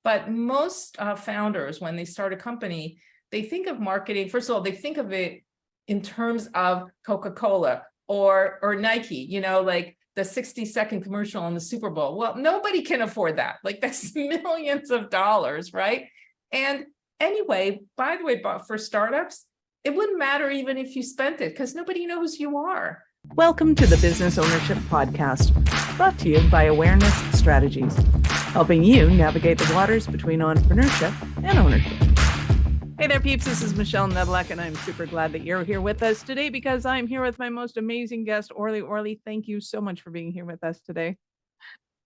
But most founders, when they start a company, they think of marketing. First of all, they think of it in terms of Coca-Cola or Nike, like the 60-second commercial on the Super Bowl. Well, nobody can afford that. Like that's millions of dollars, right? And anyway, by the way, but for startups, it wouldn't matter even if you spent it because nobody knows you are. Welcome to the Business Ownership Podcast, brought to you by Awareness Strategies, helping you navigate the waters between entrepreneurship and ownership. Hey there, peeps. This is Michelle Nedelec, and I'm super glad that you're here with us today because I'm here with my most amazing guest, Orly. Orly, thank you so much for being here with us today.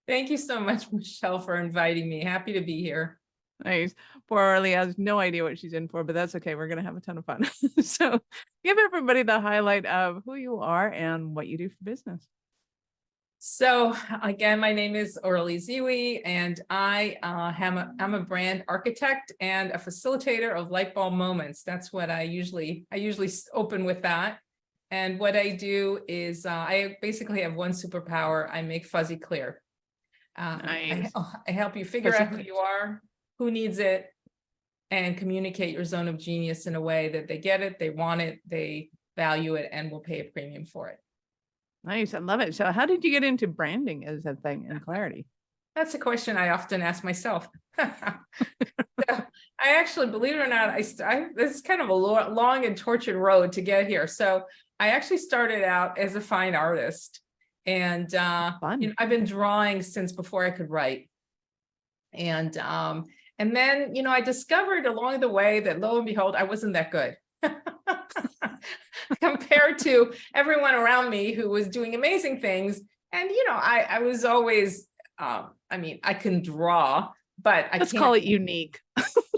Thank you so much, Michelle, for inviting me. Happy to be here. Nice. Poor Orly has no idea what she's in for, but that's okay. We're going to have a ton of fun. So give everybody the highlight of who you are and what you do for business. So again, my name is Orly Zeewy, and I'm a brand architect and a facilitator of light bulb moments. That's what I usually open with that. And what I do is I basically have one superpower. I make fuzzy clear. Nice. I help you figure out who you are, who needs it, and communicate your zone of genius in a way that they get it, they want it, they value it, and will pay a premium for it. Nice. I love it. So how did you get into branding as a thing and clarity? That's a question I often ask myself. So I actually, believe it or not, this is kind of a long and tortured road to get here. So I actually started out as a fine artist, and I've been drawing since before I could write. And then, I discovered along the way that lo and behold, I wasn't that good compared to everyone around me who was doing amazing things. And, I was always, I can draw, but I Let's can't call it unique.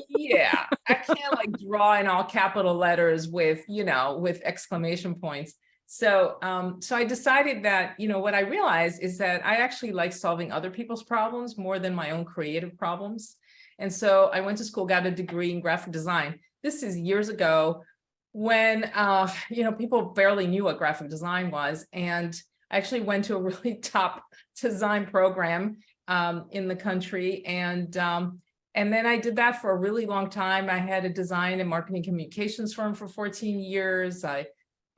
Yeah, I can't like draw in all capital letters with exclamation points. So I decided that, what I realized is that I actually like solving other people's problems more than my own creative problems. And so I went to school, got a degree in graphic design. This is years ago when, people barely knew what graphic design was. And I actually went to a really top design program in the country. And then I did that for a really long time. I had a design and marketing communications firm for 14 years. I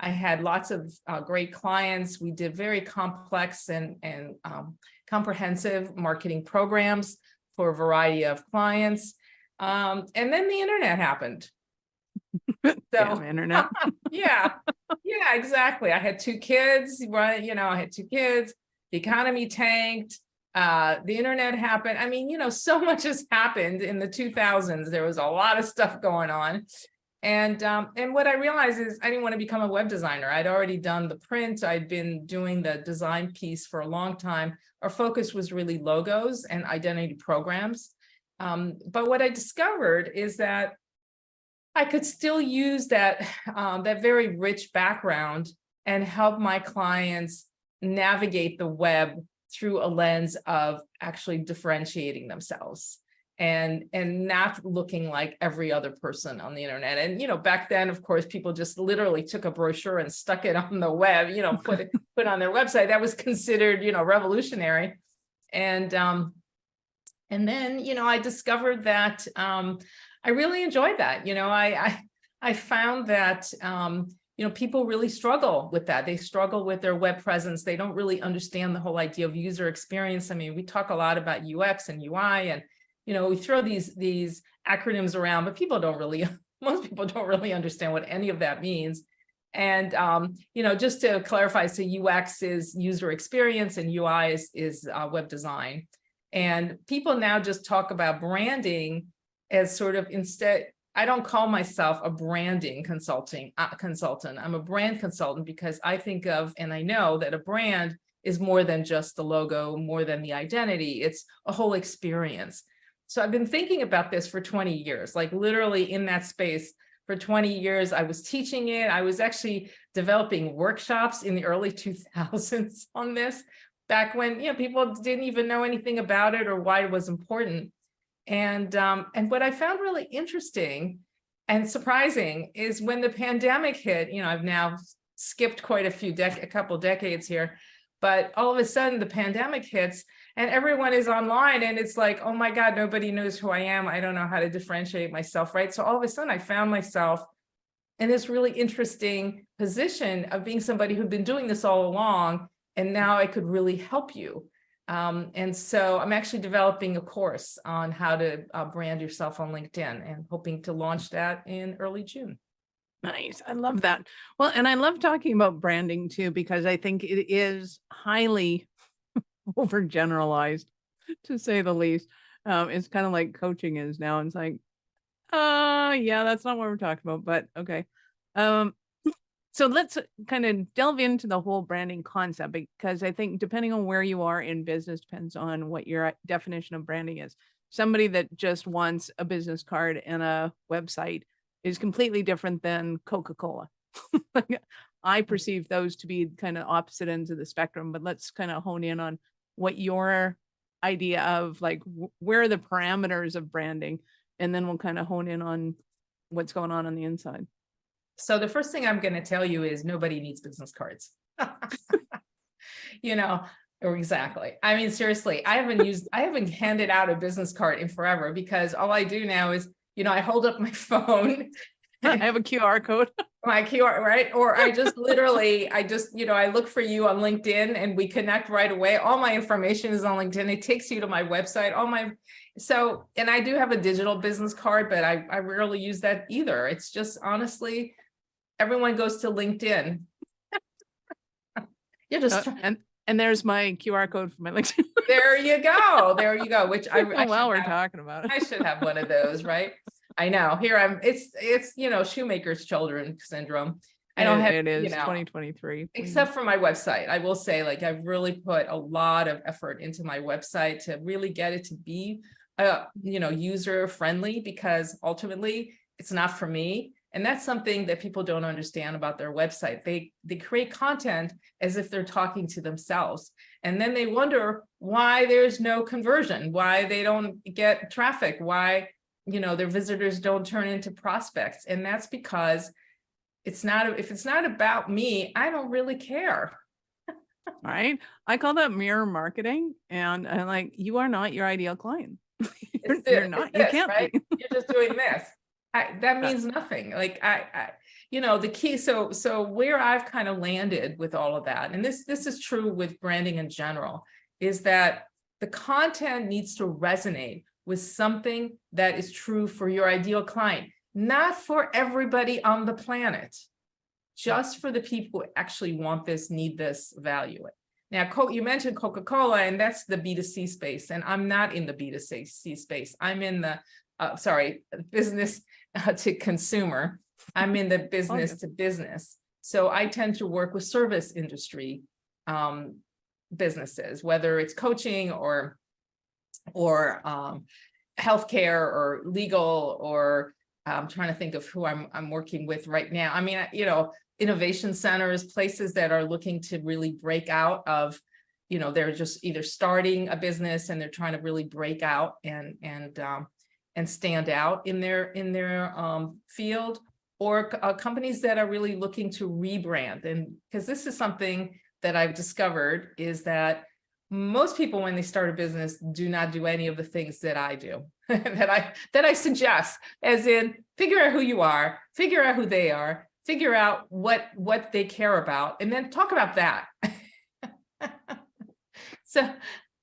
had lots of great clients. We did very complex and comprehensive marketing programs for a variety of clients. And then the internet happened. Damn internet. Yeah, exactly. I had two kids, right? I had two kids. The economy tanked. The internet happened. So much has happened in the 2000s. There was a lot of stuff going on. And what I realized is I didn't want to become a web designer. I'd already done the print. I'd been doing the design piece for a long time. Our focus was really logos and identity programs. But what I discovered is that I could still use that very rich background and help my clients navigate the web through a lens of actually differentiating themselves and not looking like every other person on the internet. And, back then, of course, people just literally took a brochure and stuck it on the web, put it on their website. That was considered, revolutionary. And then, I discovered that I really enjoyed that. I found that, people really struggle with that. They struggle with their web presence. They don't really understand the whole idea of user experience. We talk a lot about UX and UI, and, we throw these acronyms around, but most people don't really understand what any of that means. And, just to clarify, so UX is user experience and UI is web design. And people now just talk about branding as sort of instead. I don't call myself a branding consultant. I'm a brand consultant because I think of, and I know that a brand is more than just the logo, more than the identity. It's a whole experience. So I've been thinking about this for 20 years, like literally in that space for 20 years. I was teaching it. I was actually developing workshops in the early 2000s on this, back when, people didn't even know anything about it or why it was important. And what I found really interesting and surprising is when the pandemic hit. I've now skipped quite a couple decades here, but all of a sudden the pandemic hits and everyone is online, and it's like, oh my God, nobody knows who I am. I don't know how to differentiate myself, right? So all of a sudden I found myself in this really interesting position of being somebody who'd been doing this all along, and now I could really help you. And so I'm actually developing a course on how to brand yourself on LinkedIn, and hoping to launch that in early June. Nice. I love that. Well, and I love talking about branding too, because I think it is highly overgeneralized, to say the least. It's kind of like coaching is now. It's like, yeah, that's not what we're talking about, but okay. So let's kind of delve into the whole branding concept, because I think depending on where you are in business depends on what your definition of branding is. Somebody that just wants a business card and a website is completely different than Coca-Cola. I perceive those to be kind of opposite ends of the spectrum, but let's kind of hone in on what your idea of like, where are the parameters of branding? And then we'll kind of hone in on what's going on the inside. So the first thing I'm going to tell you is nobody needs business cards. Or exactly. I mean, seriously, I haven't handed out a business card in forever, because all I do now is, I hold up my phone. I have a QR code. My QR, right? Or I look for you on LinkedIn and we connect right away. All my information is on LinkedIn. It takes you to my website. And I do have a digital business card, but I rarely use that either. It's just, honestly, everyone goes to LinkedIn. You're just and there's my QR code for my LinkedIn. There you go. Which while we're talking about it, I should have one of those, right? I know. Here it's shoemaker's children syndrome. I don't have it is 2023. Except for my website. I will say, like, I've really put a lot of effort into my website to really get it to be user friendly, because ultimately it's not for me. And that's something that people don't understand about their website. They create content as if they're talking to themselves. And then they wonder why there's no conversion, why they don't get traffic, why, their visitors don't turn into prospects. And that's because if it's not about me, I don't really care. Right. I call that mirror marketing. And I'm like, you are not your ideal client. You're not. You can't right? be. You're just doing this. That means nothing. Like the key. So where I've kind of landed with all of that, and this is true with branding in general, is that the content needs to resonate with something that is true for your ideal client, not for everybody on the planet, just for the people who actually want this, need this, value it. Now, you mentioned Coca-Cola, and that's the B2C space, and I'm not in the B2C space. I'm in the business to consumer. I'm in the business to business. So I tend to work with service industry businesses, whether it's coaching or healthcare or legal, or I'm trying to think of who I'm working with right now. I mean, innovation centers, places that are looking to really break out of, they're just either starting a business and they're trying to really break out and stand out in their field, or companies that are really looking to rebrand. And because this is something that I've discovered, is that most people, when they start a business, do not do any of the things that I do, that I suggest, as in figure out who you are, figure out who they are, figure out what they care about, and then talk about that. So,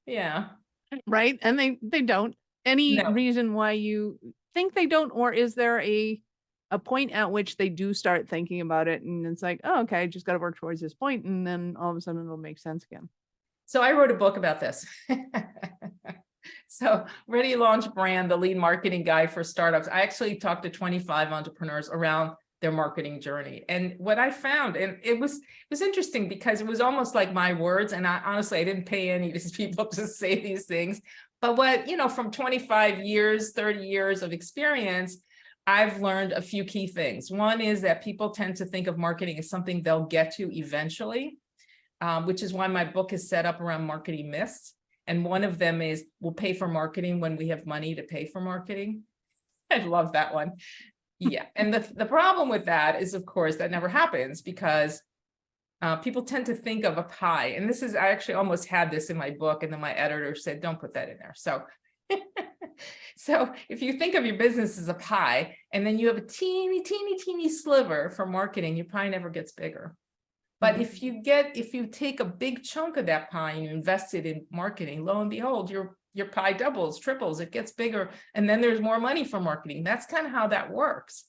yeah. Right. And they don't. Any reason why you think they don't, or is there a point at which they do start thinking about it, and it's like, oh, okay, I just got to work towards this point, and then all of a sudden it'll make sense again? So I wrote a book about this. So Ready Launch Brand, the lead marketing guide for startups. I actually talked to 25 entrepreneurs around their marketing journey. And what I found, and it was interesting, because it was almost like my words. And honestly, I didn't pay any of these people to say these things. But from 25 years, 30 years of experience, I've learned a few key things. One is that people tend to think of marketing as something they'll get to eventually, which is why my book is set up around marketing myths. And one of them is, we'll pay for marketing when we have money to pay for marketing. I love that one. Yeah. And the problem with that is, of course, that never happens, because People tend to think of a pie, and this is, I actually almost had this in my book, and then my editor said, don't put that in there. So, so if you think of your business as a pie, and then you have a teeny, teeny, teeny sliver for marketing, your pie never gets bigger. But if you take a big chunk of that pie and you invest it in marketing, lo and behold, your pie doubles, triples, it gets bigger, and then there's more money for marketing. That's kind of how that works.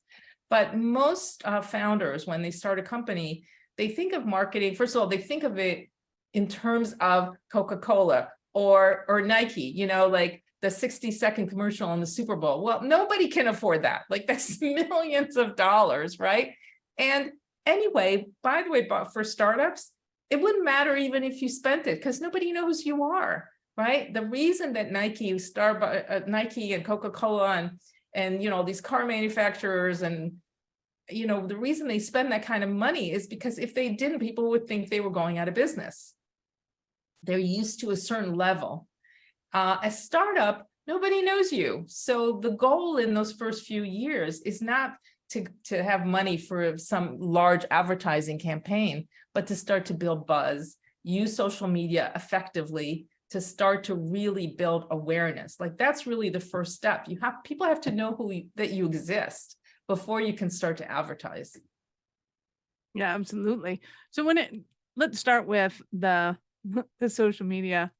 But most founders, when they start a company, they think of marketing, first of all, they think of it in terms of Coca-Cola or Nike, you know, like the 60-second commercial on the Super Bowl. Well, nobody can afford that. Like, that's millions of dollars, right? And anyway, by the way, but for startups, it wouldn't matter even if you spent it, because nobody knows who you are, right? The reason that Nike, Nike and Coca-Cola and you know, these car manufacturers, and you know, the reason they spend that kind of money is because if they didn't, people would think they were going out of business. They're used to a certain level. A startup, nobody knows you. So the goal in those first few years is not to have money for some large advertising campaign, but to start to build buzz, use social media effectively to start to really build awareness. Like, that's really the first step. People have to know that you exist before you can start to advertise. Yeah, absolutely. So let's start with the social media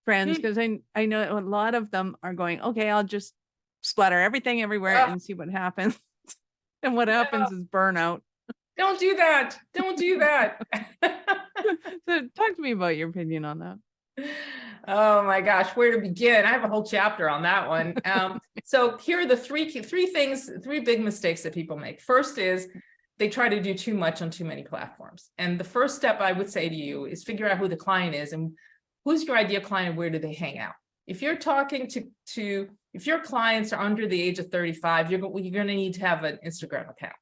friends, because I know a lot of them are going, okay, I'll just splatter everything everywhere and see what happens. And what happens is burnout. Don't do that. Don't do that. So talk to me about your opinion on that. Oh my gosh, where to begin? I have a whole chapter on that one. So here are the three big mistakes that people make. First is they try to do too much on too many platforms. And the first step I would say to you is figure out who the client is and who's your ideal client and where do they hang out. If you're talking if your clients are under the age of 35, you're going to need to have an Instagram account,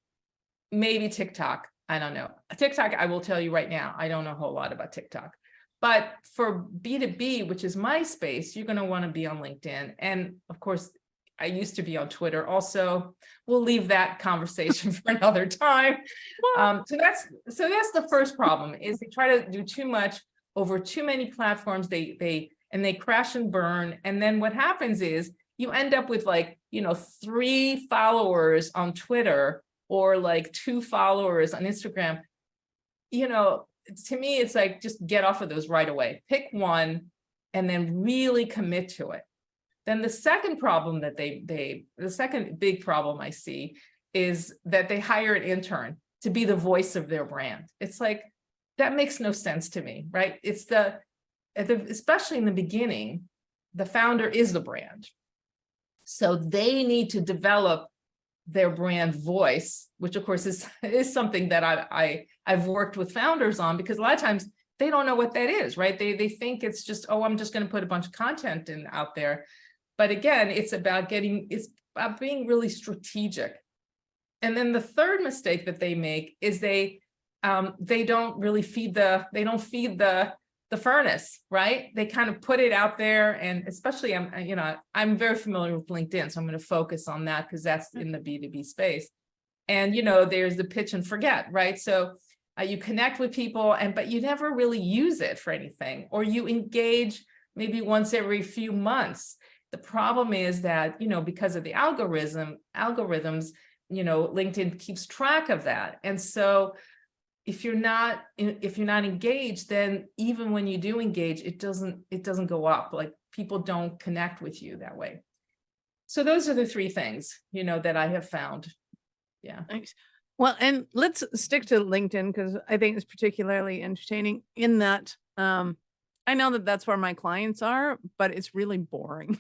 maybe TikTok. I don't know. TikTok, I will tell you right now, I don't know a whole lot about TikTok. But for B2B, which is my space, you're going to want to be on LinkedIn. And of course, I used to be on Twitter also. We'll leave that conversation for another time. So that's the first problem, is they try to do too much over too many platforms. They crash and burn. And then what happens is you end up with, like, you know, 3 followers on Twitter or like 2 followers on Instagram. You know, to me, it's like, just get off of those right away. Pick one and then really commit to it. Then the second problem that the second big problem I see is that they hire an intern to be the voice of their brand. It's like, that makes no sense to me, right? It's especially in the beginning, the founder is the brand. So they need to develop their brand voice, which of course is something that I've worked with founders on, because a lot of times they don't know what that is, right? They think it's just, oh, I'm just going to put a bunch of content out there. But again, it's about being really strategic. And then the third mistake that they make is they don't really feed the furnace, right? They kind of put it out there, and especially I'm very familiar with LinkedIn, so I'm going to focus on that because that's in the B2B space. And there's the pitch and forget, right? So you connect with people, but you never really use it for anything, or you engage maybe once every few months. The problem is that because of the algorithms, LinkedIn keeps track of that, and so if you're not engaged, then even when you do engage, it doesn't go up. Like, people don't connect with you that way. So those are the 3 things, that I have found. Yeah. Thanks. Well, and let's stick to LinkedIn, because I think it's particularly entertaining in that I know that that's where my clients are, but it's really boring.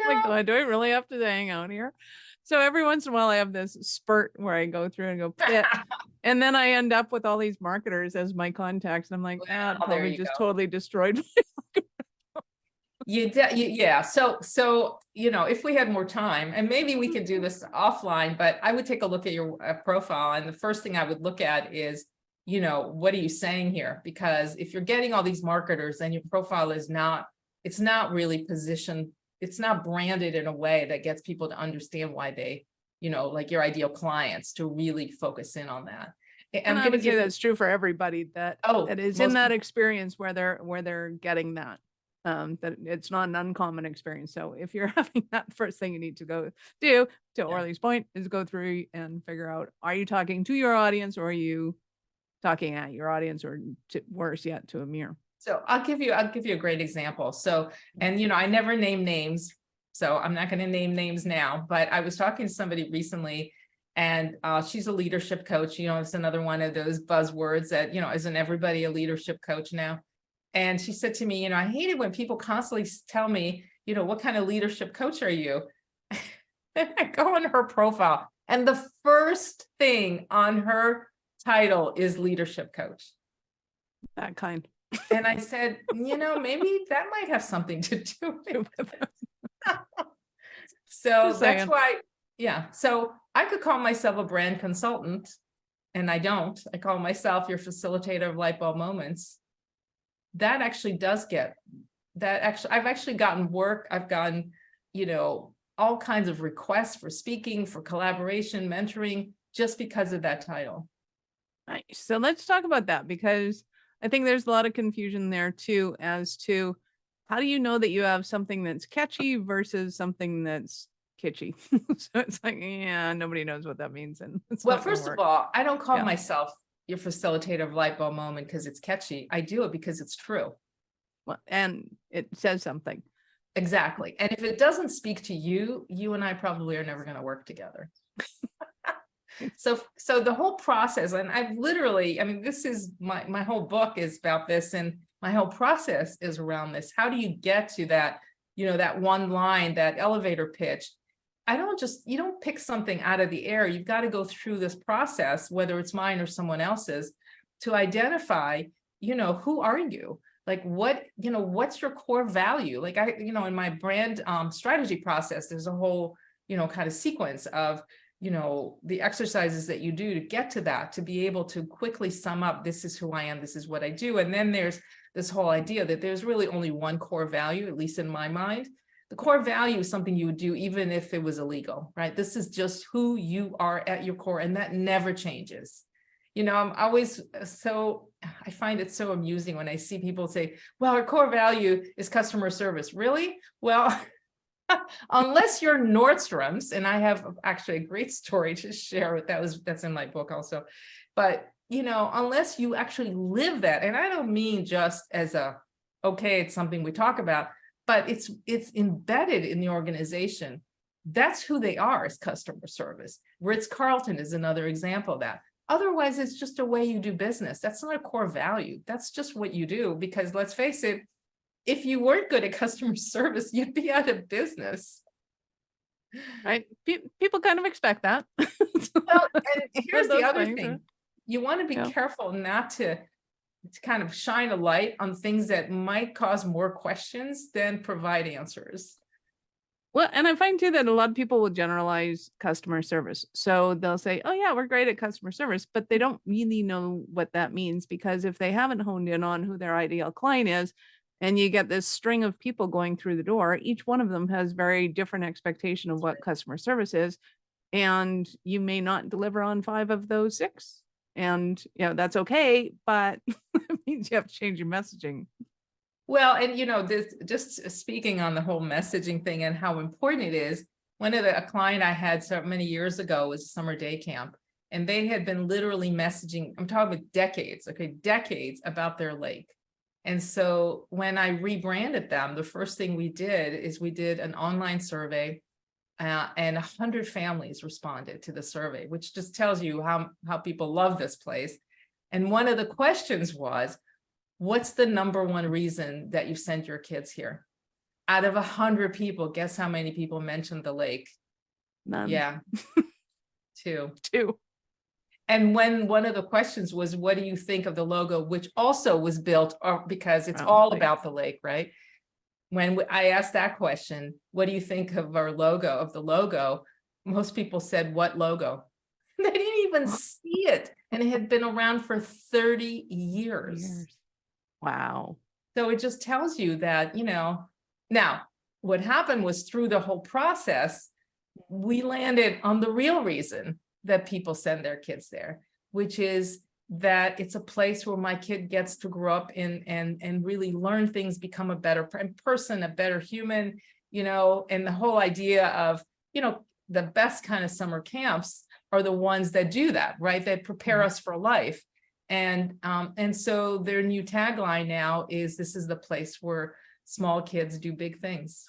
Like, God, do I really have to hang out here? So every once in a while I have this spurt where I go through and go pitch, and then I end up with all these marketers as my contacts. And I'm like, probably just totally destroyed. Yeah. So, if we had more time, and maybe we could do this offline, but I would take a look at your profile. And the first thing I would look at is, what are you saying here? Because if you're getting all these marketers, then your profile it's not really positioned. It's not branded in a way that gets people to understand why they, like your ideal clients, to really focus in on that. And I would say that's true for everybody that is in that experience where they're getting that. That it's not an uncommon experience. So if you're having that, first thing you need to go do, to Orly's point, is go through and figure out, are you talking to your audience, or are you talking at your audience, or worse yet, to a mirror? So I'll give you a great example. So, and I never name names, so I'm not going to name names now, but I was talking to somebody recently, and she's a leadership coach. It's another one of those buzzwords that, isn't everybody a leadership coach now? And she said to me, I hate it when people constantly tell me, what kind of leadership coach are you? And I go on her profile, and the first thing on her title is leadership coach. That kind. And I said, maybe that might have something to do with it. So that's why, so I could call myself a brand consultant, and I don't. I call myself your facilitator of light bulb moments. That actually does I've actually gotten work. I've gotten, all kinds of requests for speaking, for collaboration, mentoring, just because of that title. Nice. So let's talk about that, because I think there's a lot of confusion there too, as to how do you know that you have something that's catchy versus something that's kitschy? So it's like, nobody knows what that means. And well, first of all, I don't call myself your facilitator of light bulb moment because it's catchy. I do it because it's true. Well, and it says something. Exactly. And if it doesn't speak to you, you and I probably are never going to work together. So the whole process, and I've literally, this is my whole book is about this, and my whole process is around this. How do you get to that, that one line, that elevator pitch? You don't pick something out of the air. You've got to go through this process, whether it's mine or someone else's, to identify, who are you? Like what's your core value? Like in my brand strategy process, there's a whole, kind of sequence of, the exercises that you do to get to that, to be able to quickly sum up, this is who I am, this is what I do. And then there's this whole idea that there's really only one core value, at least in my mind. The core value is something you would do even if it was illegal, right? This is just who you are at your core, and that never changes. I'm always I find it so amusing when I see people say, well, our core value is customer service. Really? Well, unless you're Nordstrom's, and I have actually a great story to share that's in my book also, but unless you actually live that, and I don't mean just as it's something we talk about, but it's embedded in the organization. That's who they are, as customer service. Ritz-Carlton is another example of that. Otherwise, it's just a way you do business. That's not a core value. That's just what you do, because let's face it, if you weren't good at customer service, you'd be out of business. Right? People kind of expect that. Well, and here's the other thing. You want to be careful not to kind of shine a light on things that might cause more questions than provide answers. Well, and I find too that a lot of people will generalize customer service. So they'll say, oh yeah, we're great at customer service, but they don't really know what that means, because if they haven't honed in on who their ideal client is, and you get this string of people going through the door, each one of them has very different expectation of what customer service is. And you may not deliver on 5 of those 6. And, that's okay, but it means you have to change your messaging. Well, and this, just speaking on the whole messaging thing and how important it is, a client I had so many years ago was a summer day camp, and they had been literally messaging, I'm talking about decades about their lake. And so when I rebranded them, the first thing we did is we did an online survey, and 100 families responded to the survey, which just tells you how people love this place. And one of the questions was, what's the number one reason that you sent your kids here? Out of 100 people, guess how many people mentioned the lake? None. Yeah. 2. And when one of the questions was, what do you think of the logo, which also was built because it's all about the lake, right? When I asked that question, what do you think of our logo, most people said, what logo? They didn't even see it. And it had been around for 30 years. Wow. So it just tells you that, now what happened was, through the whole process, we landed on the real reason that people send their kids there. which is that it's a place where my kid gets to grow up in and really learn things, become a better person, a better human, and the whole idea of, the best kind of summer camps are the ones that do that, right? That prepare us for life. And so their new tagline now is, this is the place where small kids do big things.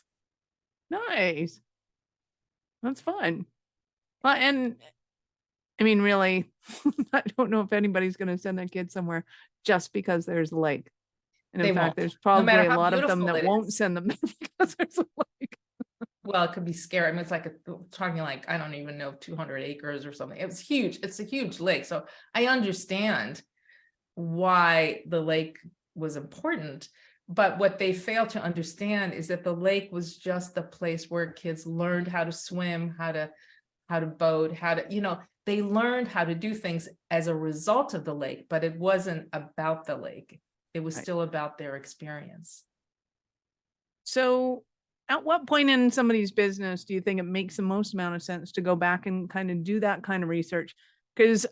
Nice. That's fun. Well, and I mean, really, I don't know if anybody's going to send their kid somewhere just because there's a lake. And in fact, there's probably a lot of them that won't send them because there's a lake. Well, it could be scary. I mean, it's like talking like, I don't even know, 200 acres or something. It was huge. It's a huge lake. So I understand why the lake was important. But what they fail to understand is that the lake was just the place where kids learned how to swim, how to boat, they learned how to do things as a result of the lake, but it wasn't about the lake. It was still about their experience. So at what point in somebody's business do you think it makes the most amount of sense to go back and kind of do that kind of research? Because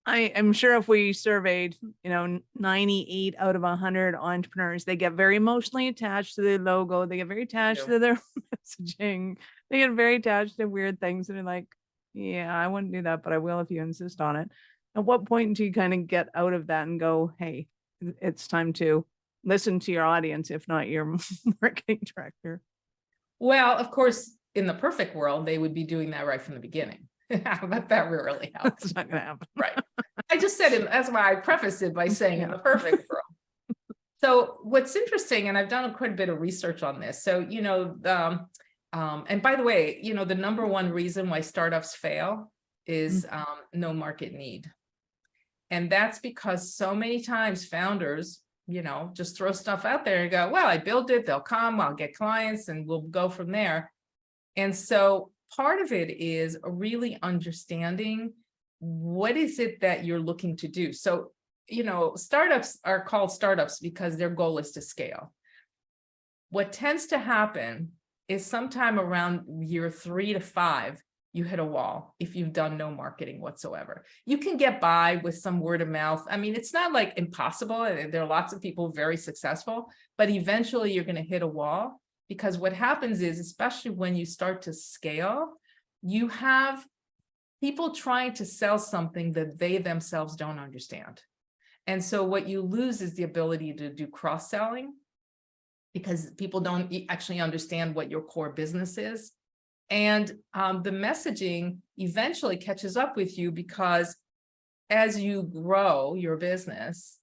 I am sure if we surveyed, 98 out of 100 entrepreneurs, they get very emotionally attached to their logo. They get very attached to their messaging. They get very attached to weird things. And they're like, yeah, I wouldn't do that, but I will if you insist on it. At what point do you kind of get out of that and go, hey, it's time to listen to your audience, if not your marketing director? Well, of course, in the perfect world, they would be doing that right from the beginning. But that rarely helps. It's not going to happen. Right. I just said it, that's why I prefaced it by saying in the perfect world. So what's interesting, and I've done quite a bit of research on this. So, and by the way, the number one reason why startups fail is no market need. And that's because so many times founders, just throw stuff out there and go, well, I built it, they'll come, I'll get clients, and we'll go from there. And so part of it is really understanding what is it that you're looking to do. So, startups are called startups because their goal is to scale. What tends to happen is sometime around year 3 to 5, you hit a wall if you've done no marketing whatsoever. You can get by with some word of mouth. I mean, it's not like impossible. There are lots of people very successful, but eventually you're going to hit a wall, because what happens is, especially when you start to scale, you have people trying to sell something that they themselves don't understand. And so what you lose is the ability to do cross-selling, because people don't actually understand what your core business is. And the messaging eventually catches up with you, because as you grow your business,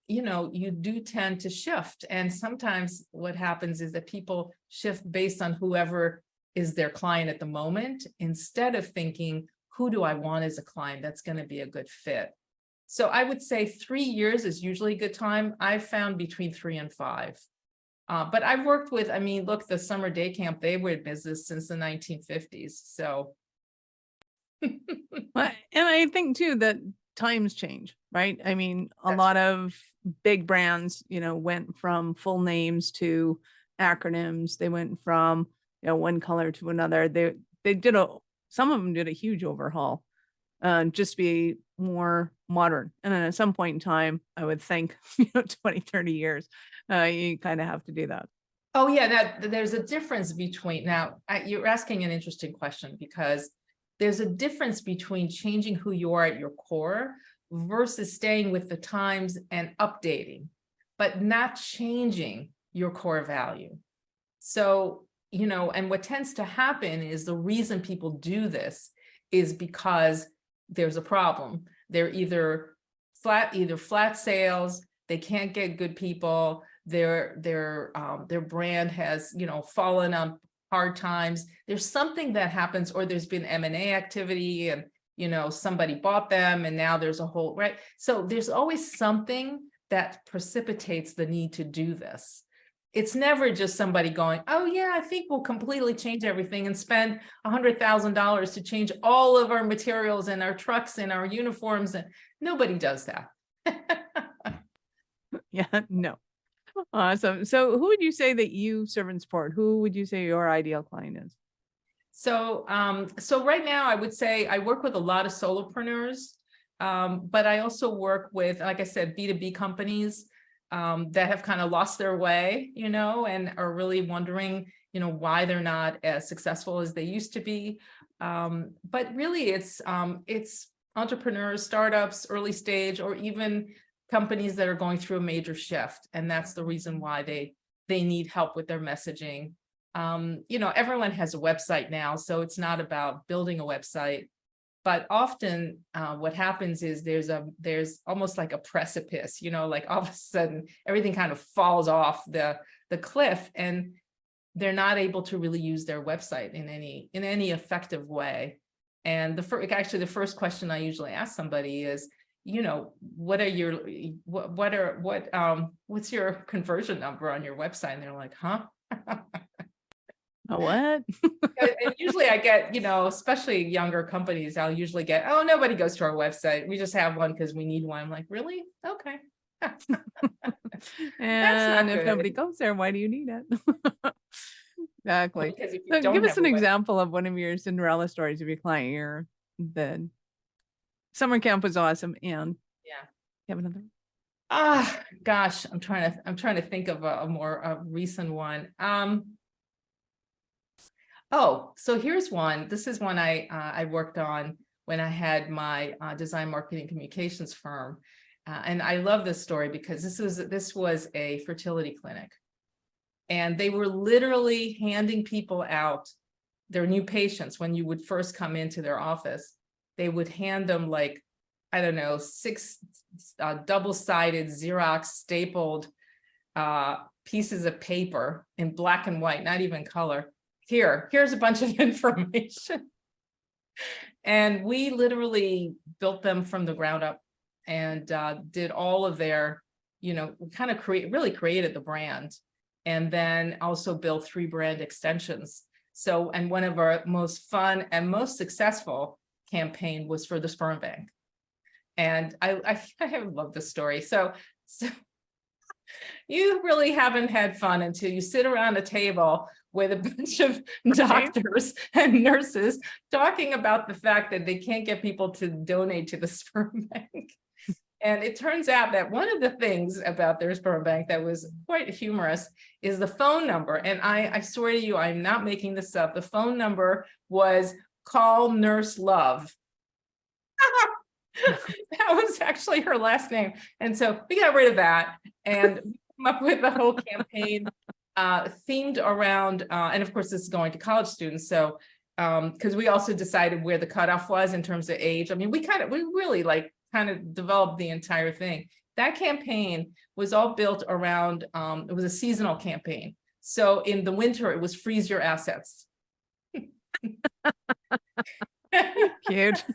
you do tend to shift. And sometimes what happens is that people shift based on whoever is their client at the moment, instead of thinking, who do I want as a client that's going to be a good fit? So I would say 3 years is usually a good time. I've found between 3 and 5. But I've worked with, look, the summer day camp, they were in business since the 1950s. So. Well, and I think too that times change, right? I mean, a lot of big brands, went from full names to acronyms. They went from, one color to another. Some of them did a huge overhaul, just to be more modern. And then at some point in time, I would think, 20, 30 years, you kind of have to do that. Oh yeah, there's a difference between, you're asking an interesting question, because there's a difference between changing who you are at your core versus staying with the times and updating, but not changing your core value. So, and what tends to happen is, the reason people do this is because there's a problem. They're either flat sales, they can't get good people, their brand has, fallen on hard times. There's something that happens, or there's been M&A activity, and somebody bought them, and now there's a whole, right? So there's always something that precipitates the need to do this. It's never just somebody going, oh yeah, I think we'll completely change everything and spend $100,000 to change all of our materials and our trucks and our uniforms. And nobody does that. Yeah, no. Awesome. So who would you say that you serve and support? Who would you say your ideal client is? So right now I would say I work with a lot of solopreneurs. But I also work with, like I said, B2B companies that have kind of lost their way, and are really wondering, why they're not as successful as they used to be. But really, it's entrepreneurs, startups, early stage, or even companies that are going through a major shift, and that's the reason why they need help with their messaging. Everyone has a website now, so it's not about building a website. But often what happens is there's almost like a precipice, like all of a sudden everything kind of falls off the cliff, and they're not able to really use their website in any effective way. And the first question I usually ask somebody is, what's your conversion number on your website? And they're like, huh? A what? And usually I get, especially younger companies, I'll usually get, oh, nobody goes to our website. We just have one because we need one. I'm like, really? Okay. And if nobody goes there, why do you need it? Exactly. Because if you So don't give us have an a website. example of one of your Cinderella stories of your client year. The summer camp was awesome, and Yeah. you have another? Gosh, I'm trying to think of a more recent one. Oh, so here's one. This is one I worked on when I had my design marketing communications firm. And I love this story because this was a fertility clinic. And they were literally handing people out their new patients when you would first come into their office. They would hand them, like, I don't know, 6 double-sided Xerox stapled pieces of paper in black and white, not even color. Here's a bunch of information. And we literally built them from the ground up and did all of their, kind of really created the brand, and then also built 3 brand extensions. So, and one of our most fun and most successful campaign was for the sperm bank. And I love this story. So you really haven't had fun until you sit around a table with a bunch of doctors and nurses talking about the fact that they can't get people to donate to the sperm bank. And it turns out that one of the things about their sperm bank that was quite humorous is the phone number. And I swear to you, I'm not making this up. The phone number was "Call Nurse Love." That was actually her last name. And so we got rid of that and came up with the whole campaign themed around, and of course this is going to college students. So, because we also decided where the cutoff was in terms of age. I mean, we really kind of developed the entire thing. That campaign was all built around, it was a seasonal campaign. So in the winter, it was freeze your assets. Cute.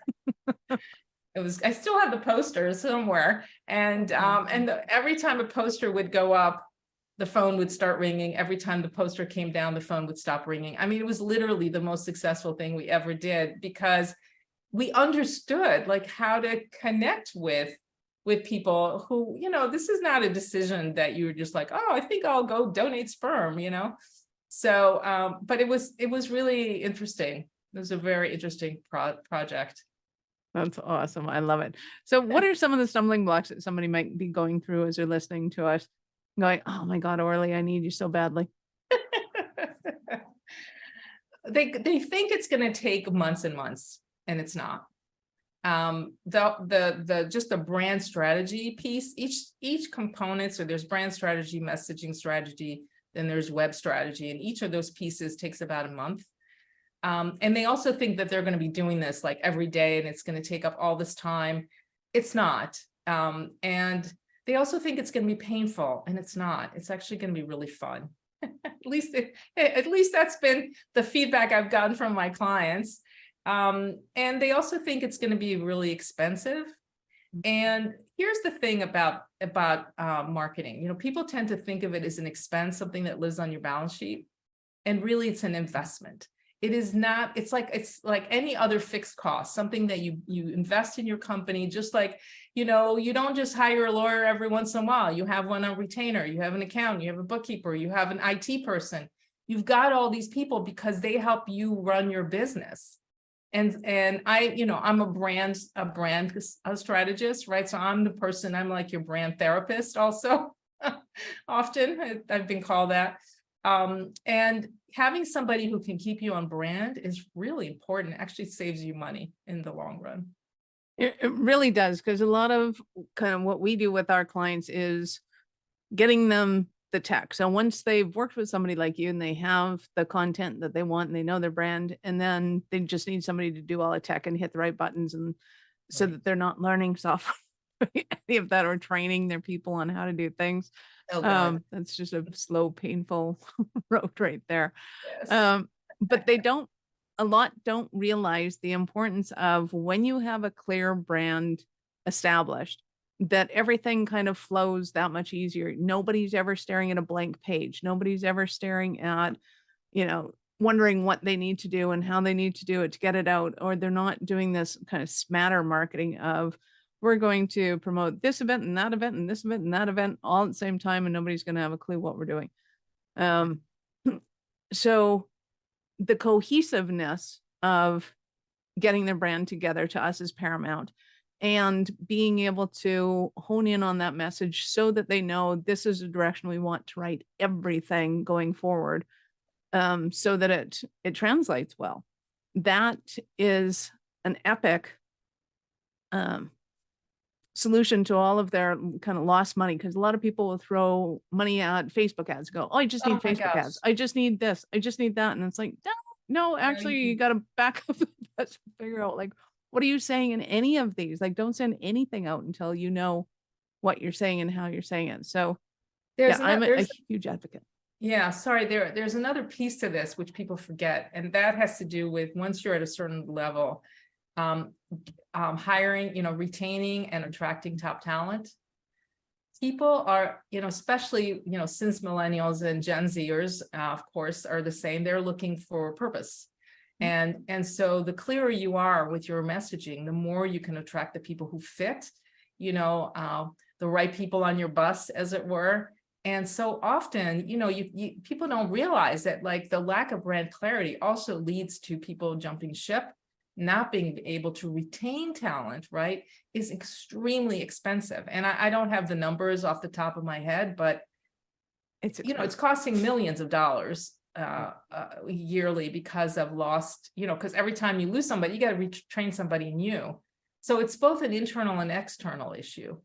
I still have the posters somewhere. And every time a poster would go up, the phone would start ringing. Every time the poster came down, the phone would stop ringing. I mean, it was literally the most successful thing we ever did because we understood how to connect with people who, this is not a decision that you were just like, oh, I think I'll go donate sperm, So, but it was really interesting. It was a very interesting project. That's awesome. I love it. So what are some of the stumbling blocks that somebody might be going through as they're listening to us, going, oh my God, Orly, I need you so badly? They think it's going to take months and months, and it's not. Just the brand strategy piece, each component. So there's brand strategy, messaging strategy, then there's web strategy, and each of those pieces takes about a month. And they also think that they're going to be doing this every day and it's going to take up all this time. It's not. And they also think it's going to be painful, and it's not. It's actually going to be really fun. At least that's been the feedback I've gotten from my clients. And they also think it's going to be really expensive. And here's the thing about marketing. People tend to think of it as an expense, something that lives on your balance sheet, and really it's an investment. It is not. It's like any other fixed cost, something that you invest in your company. Just like, you don't just hire a lawyer every once in a while. You have one on retainer, you have an accountant, you have a bookkeeper, you have an IT person. You've got all these people because they help you run your business. And I'm a brand strategist, right? So I'm the person, I'm like your brand therapist also. Often I've been called that. And having somebody who can keep you on brand is really important. It actually saves you money in the long run. It really does, because a lot of kind of what we do with our clients is getting them the tech. So once they've worked with somebody like you and they have the content that they want and they know their brand, and then they just need somebody to do all the tech and hit the right buttons, and so Right. that they're not learning software, any of that, or training their people on how to do things. Oh, God. That's just a slow, painful road right there. Yes. But a lot don't realize the importance of when you have a clear brand established, that everything kind of flows that much easier. Nobody's ever staring at a blank page. Nobody's ever staring at, wondering what they need to do and how they need to do it to get it out. Or they're not doing this kind of smatter marketing of, we're going to promote this event and that event and this event and that event all at the same time, and nobody's going to have a clue what we're doing. So the cohesiveness of getting their brand together to us is paramount, and being able to hone in on that message so that they know this is the direction we want to write everything going forward, so that it translates well. That is an epic solution to all of their kind of lost money, because a lot of people will throw money at Facebook ads, go, oh, I just need Oh my Facebook gosh. ads, I just need this, I just need that. And it's like, no, actually, you got to back up and figure out, like, what are you saying in any of these? Like, don't send anything out until you know what you're saying and how you're saying it. So I'm a huge advocate. Yeah, sorry, there's another piece to this which people forget, and that has to do with once you're at a certain level, hiring, retaining and attracting top talent. People are, especially, since millennials and Gen Zers, of course, are the same. They're looking for purpose. And so the clearer you are with your messaging, the more you can attract the people who fit, the right people on your bus, as it were. And so often, people don't realize that, like, the lack of brand clarity also leads to people jumping ship. Not being able to retain talent, right, is extremely expensive. And I don't have the numbers off the top of my head, but it's costing millions of dollars yearly because of lost, because every time you lose somebody, you got to retrain somebody new. So it's both an internal and external issue.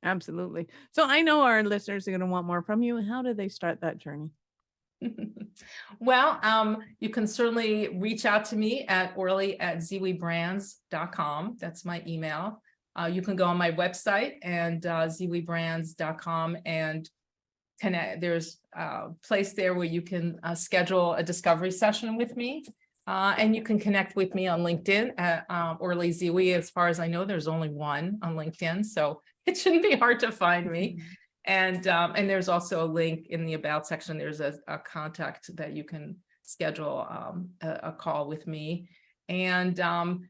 Absolutely. So I know our listeners are going to want more from you. How do they start that journey? Well, you can certainly reach out to me at orly@zeewybrands.com. That's my email. You can go on my website and zeewybrands.com and connect. There's a place there where you can schedule a discovery session with me. And you can connect with me on LinkedIn at Orly Zeewy. As far as I know, there's only one on LinkedIn, so it shouldn't be hard to find me. And there's also a link in the About section. There's a contact that you can schedule a call with me. And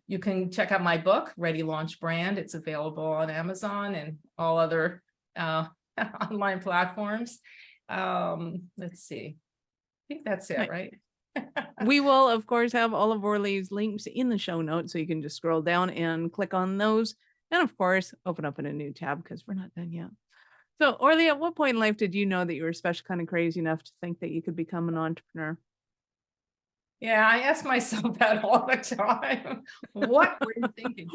you can check out my book, Ready Launch Brand. It's available on Amazon and all other online platforms. Let's see. I think that's it, right? We will, of course, have all of Orly's links in the show notes, so you can just scroll down and click on those. And of course, open up in a new tab, because we're not done yet. So, Orly, at what point in life did you know that you were especially kind of crazy enough to think that you could become an entrepreneur? Yeah, I ask myself that all the time. What were you thinking?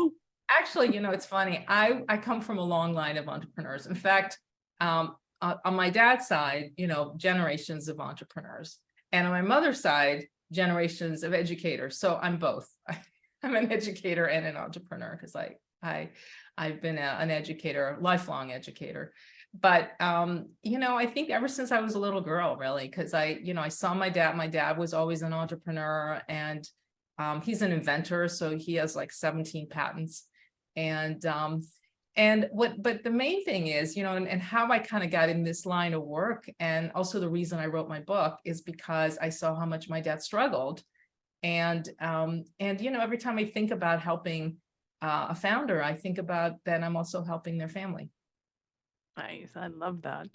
Actually, it's funny. I come from a long line of entrepreneurs. In fact, on my dad's side, generations of entrepreneurs. And on my mother's side, generations of educators. So I'm both. I'm an educator and an entrepreneur, because I've been an educator, lifelong educator. But, I think ever since I was a little girl, really, because I saw my dad was always an entrepreneur, and he's an inventor. So he has like 17 patents. But the main thing is, and how I kind of got in this line of work, and also the reason I wrote my book, is because I saw how much my dad struggled. And every time I think about helping a founder, I think about that I'm also helping their family. Nice. I love that.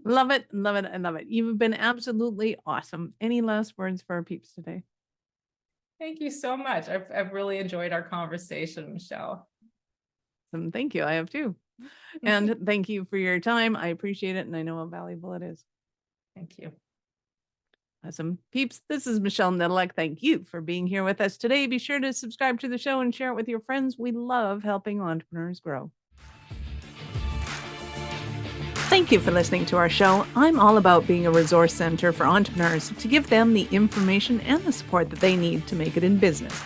Love it. Love it. I love it. You've been absolutely awesome. Any last words for our peeps today? Thank you so much. I've really enjoyed our conversation, Michelle. Thank you. I have too. And thank you for your time. I appreciate it. And I know how valuable it is. Thank you. Awesome. Peeps, this is Michelle Nedelec. Thank you for being here with us today. Be sure to subscribe to the show and share it with your friends. We love helping entrepreneurs grow. Thank you for listening to our show. I'm all about being a resource center for entrepreneurs to give them the information and the support that they need to make it in business.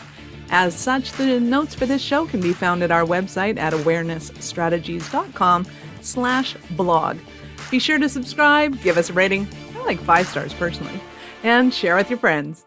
As such, the notes for this show can be found at our website at awarenessstrategies.com/blog. Be sure to subscribe, give us a rating. I like 5 stars personally, and share with your friends.